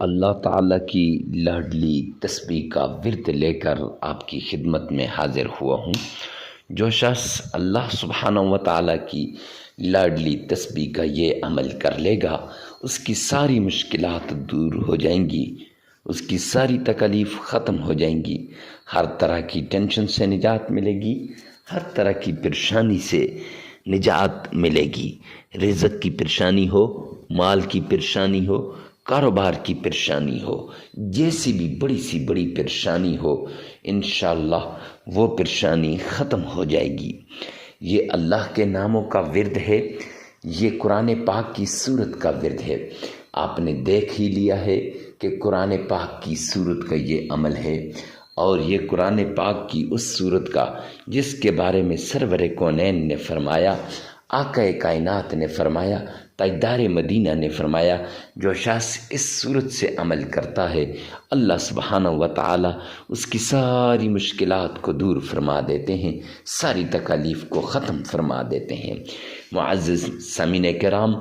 اللہ تعالیٰ کی لاڈلی تسبیح کا ورد لے کر آپ کی خدمت میں حاضر ہوا ہوں۔ جو شخص اللہ سبحانہ و تعالیٰ کی لاڈلی تسبیح کا یہ عمل کر لے گا، اس کی ساری مشکلات دور ہو جائیں گی، اس کی ساری تکالیف ختم ہو جائیں گی، ہر طرح کی ٹینشن سے نجات ملے گی، ہر طرح کی پریشانی سے نجات ملے گی۔ رزق کی پریشانی ہو، مال کی پریشانی ہو، کاروبار کی پریشانی ہو، جیسی بھی بڑی سی بڑی پریشانی ہو، انشاءاللہ وہ پریشانی ختم ہو جائے گی۔ یہ اللہ کے ناموں کا ورد ہے، یہ قرآن پاک کی سورت کا ورد ہے۔ آپ نے دیکھ ہی لیا ہے کہ قرآن پاک کی سورت کا یہ عمل ہے، اور یہ قرآن پاک کی اس سورت کا جس کے بارے میں سرور کونین نے فرمایا، آقا کائنات نے فرمایا، تاجدار مدینہ نے فرمایا، جو شخص اس صورت سے عمل کرتا ہے اللہ سبحانہ و تعالی اس کی ساری مشکلات کو دور فرما دیتے ہیں، ساری تکالیف کو ختم فرما دیتے ہیں۔ معزز سامعین کرام،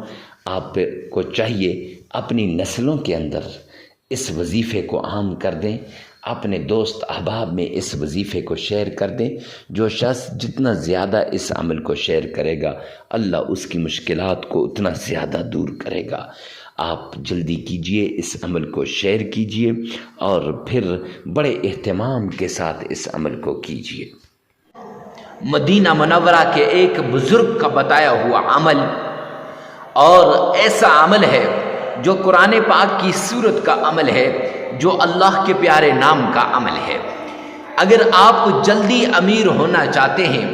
آپ کو چاہیے اپنی نسلوں کے اندر اس وظیفے کو عام کر دیں، اپنے دوست احباب میں اس وظیفے کو شیئر کر دیں۔ جو شخص جتنا زیادہ اس عمل کو شیئر کرے گا، اللہ اس کی مشکلات کو اتنا زیادہ دور کرے گا۔ آپ جلدی کیجئے، اس عمل کو شیئر کیجئے اور پھر بڑے اہتمام کے ساتھ اس عمل کو کیجئے۔ مدینہ منورہ کے ایک بزرگ کا بتایا ہوا عمل، اور ایسا عمل ہے جو قرآن پاک کی سورت کا عمل ہے، جو اللہ کے پیارے نام کا عمل ہے۔ اگر آپ جلدی امیر ہونا چاہتے ہیں،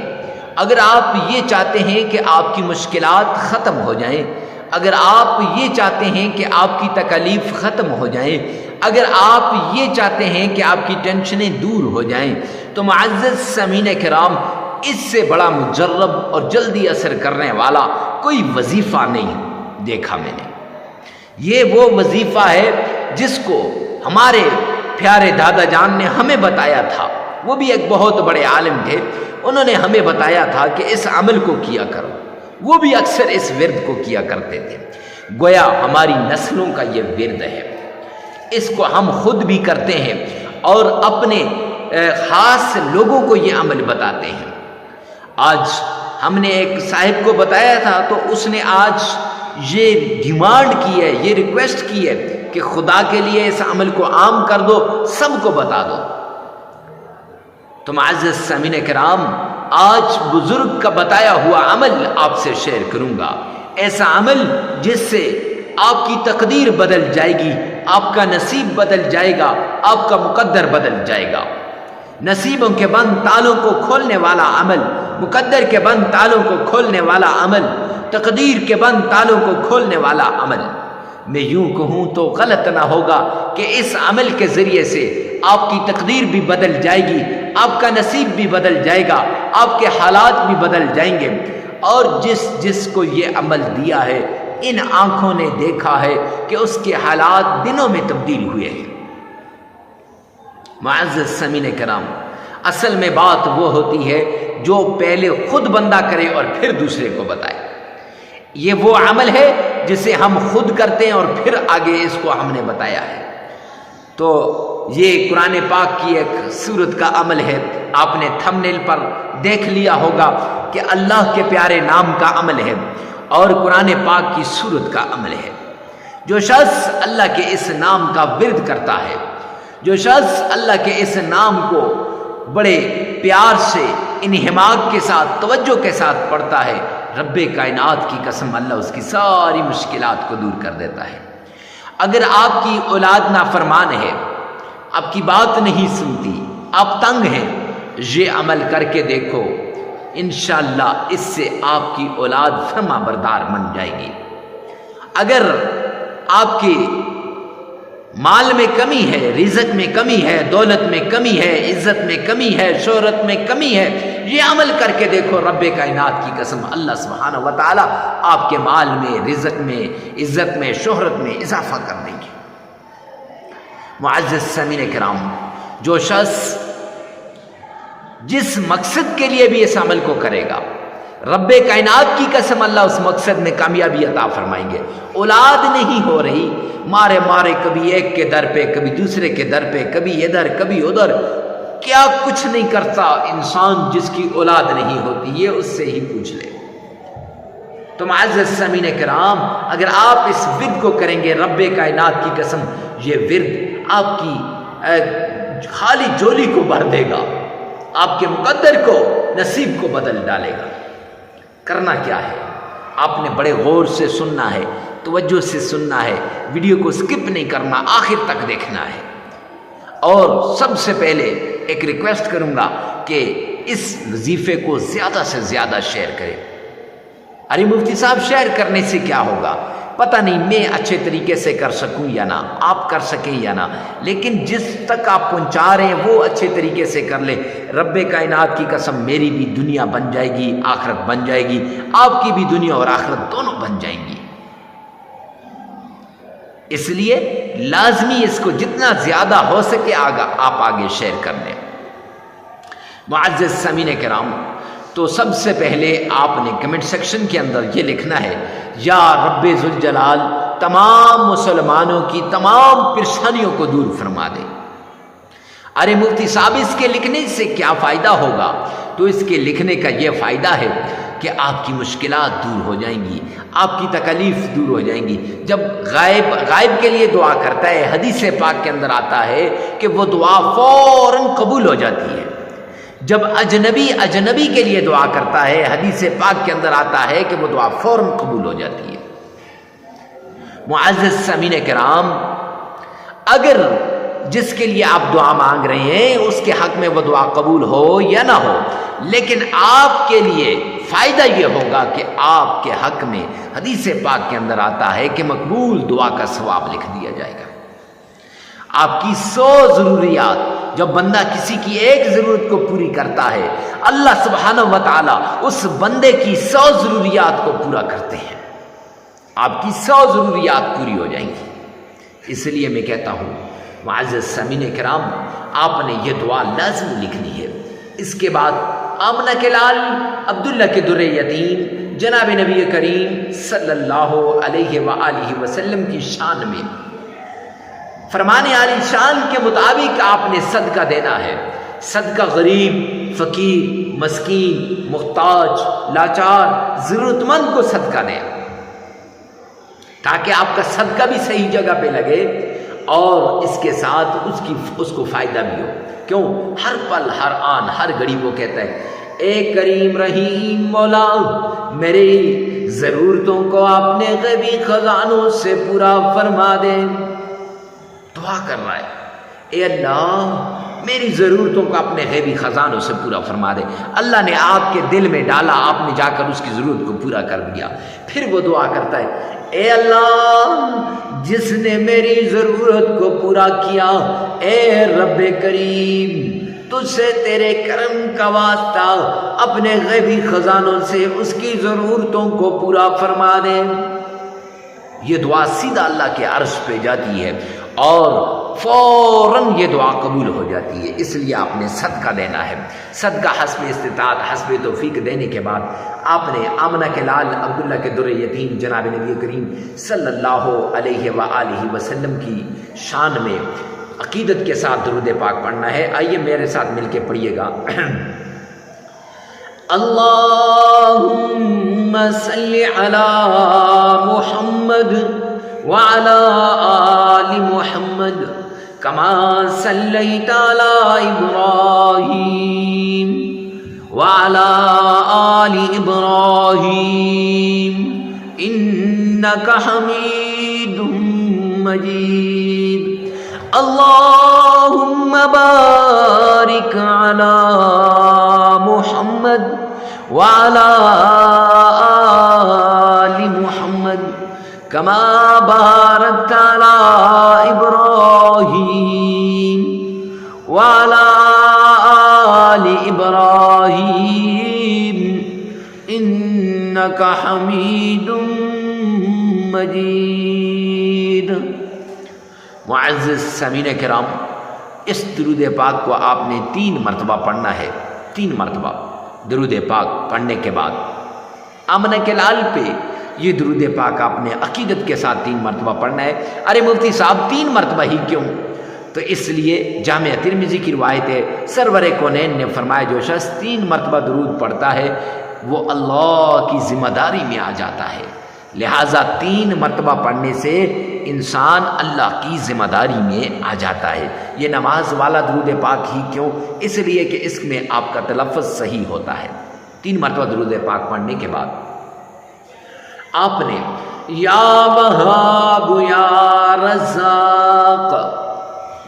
اگر آپ یہ چاہتے ہیں کہ آپ کی مشکلات ختم ہو جائیں، اگر آپ یہ چاہتے ہیں کہ آپ کی تکالیف ختم ہو جائیں، اگر آپ یہ چاہتے ہیں کہ آپ کی ٹینشنیں دور ہو جائیں، تو معزز سامعین کرام، اس سے بڑا مجرب اور جلدی اثر کرنے والا کوئی وظیفہ نہیں دیکھا میں نے۔ یہ وہ وظیفہ ہے جس کو ہمارے پیارے دادا جان نے ہمیں بتایا تھا۔ وہ بھی ایک بہت بڑے عالم تھے، انہوں نے ہمیں بتایا تھا کہ اس عمل کو کیا کرو۔ وہ بھی اکثر اس ورد کو کیا کرتے تھے۔ گویا ہماری نسلوں کا یہ ورد ہے، اس کو ہم خود بھی کرتے ہیں اور اپنے خاص لوگوں کو یہ عمل بتاتے ہیں۔ آج ہم نے ایک صاحب کو بتایا تھا، تو اس نے آج یہ ڈیمانڈ کی ہے، یہ ریکویسٹ کی ہے کہ خدا کے لیے اس عمل کو عام کر دو، سب کو بتا دو۔ تو معزز سامعین کرام، آج بزرگ کا بتایا ہوا عمل آپ سے شیئر کروں گا، ایسا عمل جس سے آپ کی تقدیر بدل جائے گی، آپ کا نصیب بدل جائے گا، آپ کا مقدر بدل جائے گا۔ نصیبوں کے بند تالوں کو کھولنے والا عمل، مقدر کے بند تالوں کو کھولنے والا عمل، تقدیر کے بند تالوں کو کھولنے والا عمل۔ میں یوں کہوں تو غلط نہ ہوگا کہ اس عمل کے ذریعے سے آپ کی تقدیر بھی بدل جائے گی، آپ کا نصیب بھی بدل جائے گا، آپ کے حالات بھی بدل جائیں گے۔ اور جس کو یہ عمل دیا ہے، ان آنکھوں نے دیکھا ہے کہ اس کے حالات دنوں میں تبدیل ہوئے ہیں۔ معزز سامعین کرام، اصل میں بات وہ ہوتی ہے جو پہلے خود بندہ کرے اور پھر دوسرے کو بتائے۔ یہ وہ عمل ہے جسے ہم خود کرتے ہیں اور پھر آگے اس کو ہم نے بتایا ہے۔ تو یہ قرآن پاک کی ایک سورت کا عمل ہے۔ آپ نے تھمبنیل پر دیکھ لیا ہوگا کہ اللہ کے پیارے نام کا عمل ہے اور قرآن پاک کی سورت کا عمل ہے۔ جو شخص اللہ کے اس نام کا ورد کرتا ہے، جو شخص اللہ کے اس نام کو بڑے پیار سے، انہماک کے ساتھ، توجہ کے ساتھ پڑھتا ہے، رب کائنات کی قسم اللہ اس کی ساری مشکلات کو دور کر دیتا ہے۔ اگر آپ کی اولاد نافرمان ہے، آپ کی بات نہیں سنتی، آپ تنگ ہیں، یہ عمل کر کے دیکھو، انشاءاللہ اس سے آپ کی اولاد فرما بردار بن جائے گی۔ اگر آپ کی مال میں کمی ہے، رزق میں کمی ہے، دولت میں کمی ہے، عزت میں کمی ہے، شہرت میں کمی ہے، یہ عمل کر کے دیکھو، رب کائنات کی قسم اللہ سبحانہ و تعالی آپ کے مال میں، رزق میں، عزت میں، شہرت میں اضافہ کر دیں گے۔ معزز سامعین کرام، جو شخص جس مقصد کے لیے بھی اس عمل کو کرے گا، رب کائنات کی قسم اللہ اس مقصد میں کامیابی عطا فرمائیں گے۔ اولاد نہیں ہو رہی، مارے مارے کبھی ایک کے در پہ، کبھی دوسرے کے در پہ، کبھی ادھر کبھی ادھر، کیا کچھ نہیں کرتا انسان جس کی اولاد نہیں ہوتی، یہ اس سے ہی پوچھ لے۔ تو معزز سامعین کرام، اگر آپ اس ورد کو کریں گے، رب کائنات کی قسم یہ ورد آپ کی خالی جولی کو بھر دے گا، آپ کے مقدر کو، نصیب کو بدل ڈالے گا۔ کرنا کیا ہے؟ آپ نے بڑے غور سے سننا ہے، توجہ سے سننا ہے، ویڈیو کو سکپ نہیں کرنا، آخر تک دیکھنا ہے۔ اور سب سے پہلے ایک ریکویسٹ کروں گا کہ اس وظیفے کو زیادہ سے زیادہ شیئر کریں۔ ارے مفتی صاحب شیئر کرنے سے کیا ہوگا؟ پتہ نہیں میں اچھے طریقے سے کر سکوں یا نہ، آپ کر سکیں یا نہ، لیکن جس تک آپ پہنچا رہے ہیں وہ اچھے طریقے سے کر لیں۔ رب کائنات کی قسم میری بھی دنیا بن جائے گی، آخرت بن جائے گی، آپ کی بھی دنیا اور آخرت دونوں بن جائیں گی۔ اس لیے لازمی اس کو جتنا زیادہ ہو سکے آپ آگے شیئر کر دیں۔ معزز سامعین کرام، تو سب سے پہلے آپ نے کمنٹ سیکشن کے اندر یہ لکھنا ہے، یا رب ذوالجلال تمام مسلمانوں کی تمام پریشانیوں کو دور فرما دے۔ ارے مفتی صاحب اس کے لکھنے سے کیا فائدہ ہوگا؟ تو اس کے لکھنے کا یہ فائدہ ہے کہ آپ کی مشکلات دور ہو جائیں گی، آپ کی تکلیف دور ہو جائیں گی۔ جب غائب کے لیے دعا کرتا ہے، حدیث پاک کے اندر آتا ہے کہ وہ دعا فوراً قبول ہو جاتی ہے۔ جب اجنبی کے لیے دعا کرتا ہے، حدیث پاک کے اندر آتا ہے کہ وہ دعا فوراً قبول ہو جاتی ہے۔ معزز سامعین کرام، اگر جس کے لیے آپ دعا مانگ رہے ہیں اس کے حق میں وہ دعا قبول ہو یا نہ ہو، لیکن آپ کے لیے فائدہ یہ ہوگا کہ آپ کے حق میں حدیث پاک کے اندر آتا ہے کہ مقبول دعا کا ثواب لکھ دیا جائے گا۔ آپ کی 100 ضروریات، جب بندہ کسی کی ایک ضرورت کو پوری کرتا ہے، اللہ سبحانہ و تعالی اس بندے کی 100 ضروریات کو پورا کرتے ہیں۔ آپ کی 100 ضروریات پوری ہو جائیں گی۔ اس لیے میں کہتا ہوں معزز سامعین کرام، آپ نے یہ دعا لازم لکھنی ہے۔ اس کے بعد آمنہ کے لال عبداللہ کے در یتیم جناب نبی کریم صلی اللہ علیہ وآلہ وسلم کی شان میں فرمان عالی شان کے مطابق آپ نے صدقہ دینا ہے۔ صدقہ غریب، فقیر، مسکین، محتاج، لاچار، ضرورت مند کو صدقہ دیں، تاکہ آپ کا صدقہ بھی صحیح جگہ پہ لگے اور اس کے ساتھ اس کو فائدہ بھی ہو۔ کیوں؟ ہر پل، ہر آن، ہر گھڑی وہ کہتا ہے، اے کریم رحیم مولا، میری ضرورتوں کو آپ نے غیبی خزانوں سے پورا فرما دے۔ دعا کر رہا ہے، اے اللہ میری ضرورتوں کو اپنے غیبی خزانوں سے پورا فرما دے۔ اللہ نے آپ کے دل میں ڈالا، آپ نے جا کر اس کی ضرورت کو پورا کر دیا۔ پھر وہ دعا کرتا ہے، اے اللہ جس نے میری ضرورت کو پورا کیا، اے رب کریم تجھ سے تیرے کرم کا واسطہ اپنے غیبی خزانوں سے اس کی ضرورتوں کو پورا فرما دے۔ یہ دعا سیدھا اللہ کے عرش پہ جاتی ہے اور فوراً یہ دعا قبول ہو جاتی ہے۔ اس لیے آپ نے صدقہ دینا ہے۔ صدقہ حسب استطاعت، حسب توفیق دینے کے بعد آپ نے آمنہ کے لال عبداللہ کے در یتیم جناب نبی کریم صلی اللہ علیہ وآلہ وسلم کی شان میں عقیدت کے ساتھ درود پاک پڑھنا ہے۔ آئیے میرے ساتھ مل کے پڑھیے گا۔ اللہم صلی علی محمد وعلى آل محمد كما صليت على إبراهيم وعلى آل إبراهيم إنك حميد مجيد اللهم بارك على محمد وعلى آل محمد كما باركت على إبراهيم وعلى آل إبراهيم إنك حميد مجيد۔ معزز سامعین کرام، اس درود پاک کو آپ نے 3 مرتبہ پڑھنا ہے۔ 3 مرتبہ درود پاک پڑھنے کے بعد آمنہ کے لال پہ یہ درود پاک آپ نے عقیدت کے ساتھ 3 مرتبہ پڑھنا ہے۔ ارے مفتی صاحب 3 مرتبہ ہی کیوں؟ تو اس لیے جامع ترمذی کی روایت ہے، سرور کونین نے فرمایا جو شخص 3 مرتبہ درود پڑھتا ہے وہ اللہ کی ذمہ داری میں آ جاتا ہے، لہٰذا 3 مرتبہ پڑھنے سے انسان اللہ کی ذمہ داری میں آ جاتا ہے۔ یہ نماز والا درود پاک ہی کیوں؟ اس لیے کہ اس میں آپ کا تلفظ صحیح ہوتا ہے۔ 3 مرتبہ درود پاک پڑھنے کے بعد آپ نے یا وہاب یا رزاق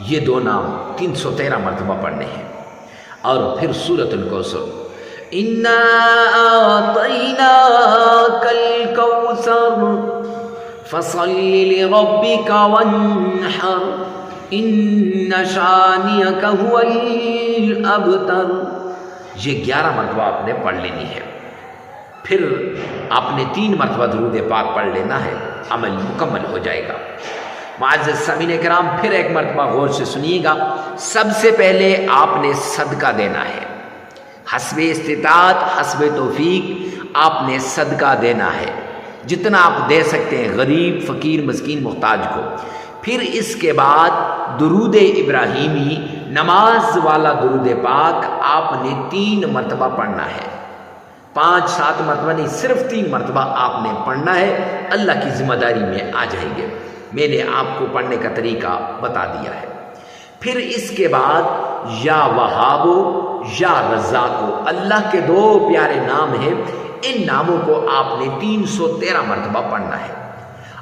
یہ 2 نام 313 مرتبہ پڑھنے ہیں، اور پھر سورۃ الکوثر اِنَّا أَعْطَيْنَاكَ الْكَوْثَرَ فَصَلِّ لِرَبِّكَ وَانْحَرْ إِنَّ شَانِئَكَ هُوَ الْأَبْتَرُ یہ 11 مرتبہ آپ نے پڑھ لینی ہے۔ پھر آپ نے 3 مرتبہ درود پاک پڑھ لینا ہے، عمل مکمل ہو جائے گا۔ معزز سامعین کرام، پھر ایک مرتبہ غور سے سنیے گا۔ سب سے پہلے آپ نے صدقہ دینا ہے، حسب استطاعت حسب توفیق آپ نے صدقہ دینا ہے، جتنا آپ دے سکتے ہیں غریب فقیر مسکین محتاج کو۔ پھر اس کے بعد درود ابراہیمی نماز والا درود پاک آپ نے 3 مرتبہ پڑھنا ہے، 5-7 مرتبہ نہیں، صرف 3 مرتبہ آپ نے پڑھنا ہے، اللہ کی ذمہ داری میں آ جائیں گے۔ میں نے آپ کو پڑھنے کا طریقہ بتا دیا ہے۔ پھر اس کے بعد یا وہابو یا رزاقو، اللہ کے 2 پیارے نام ہیں، ان ناموں کو آپ نے 313 مرتبہ پڑھنا ہے۔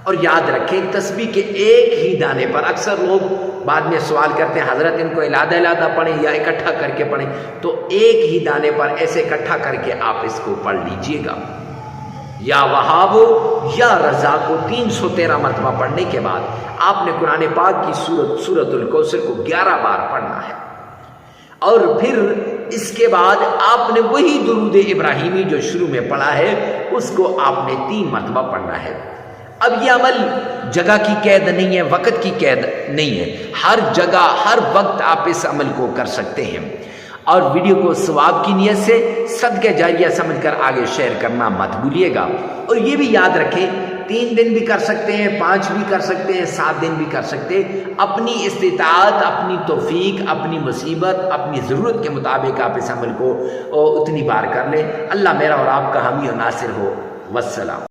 اور یاد رکھیں تسبیح کے ایک ہی دانے پر، اکثر لوگ بعد میں سوال کرتے ہیں حضرت ان کو علیحدہ پڑھیں یا اکٹھا کر کے پڑھیں، تو ایک ہی دانے پر ایسے اکٹھا کر کے آپ اس کو پڑھ لیجئے گا۔ یا وہابو یا رزاقو 313 مرتبہ پڑھنے کے بعد آپ نے قرآن پاک کی سورۃ الکوثر کو 11 بار پڑھنا ہے، اور پھر اس کے بعد آپ نے وہی درود ابراہیمی جو شروع میں پڑھا ہے اس کو آپ نے 3 مرتبہ پڑھنا ہے۔ اب یہ عمل جگہ کی قید نہیں ہے، وقت کی قید نہیں ہے، ہر جگہ ہر وقت آپ اس عمل کو کر سکتے ہیں۔ اور ویڈیو کو ثواب کی نیت سے صدقہ جاریہ سمجھ کر آگے شیئر کرنا مت بھولیے گا۔ اور یہ بھی یاد رکھیں 3 دن بھی کر سکتے ہیں، 5 بھی کر سکتے ہیں، 7 دن بھی کر سکتے ہیں، اپنی استطاعت اپنی توفیق اپنی مصیبت اپنی ضرورت کے مطابق آپ اس عمل کو اتنی بار کر لیں۔ اللہ میرا اور آپ کا حامی و ناصر ہو۔ والسلام۔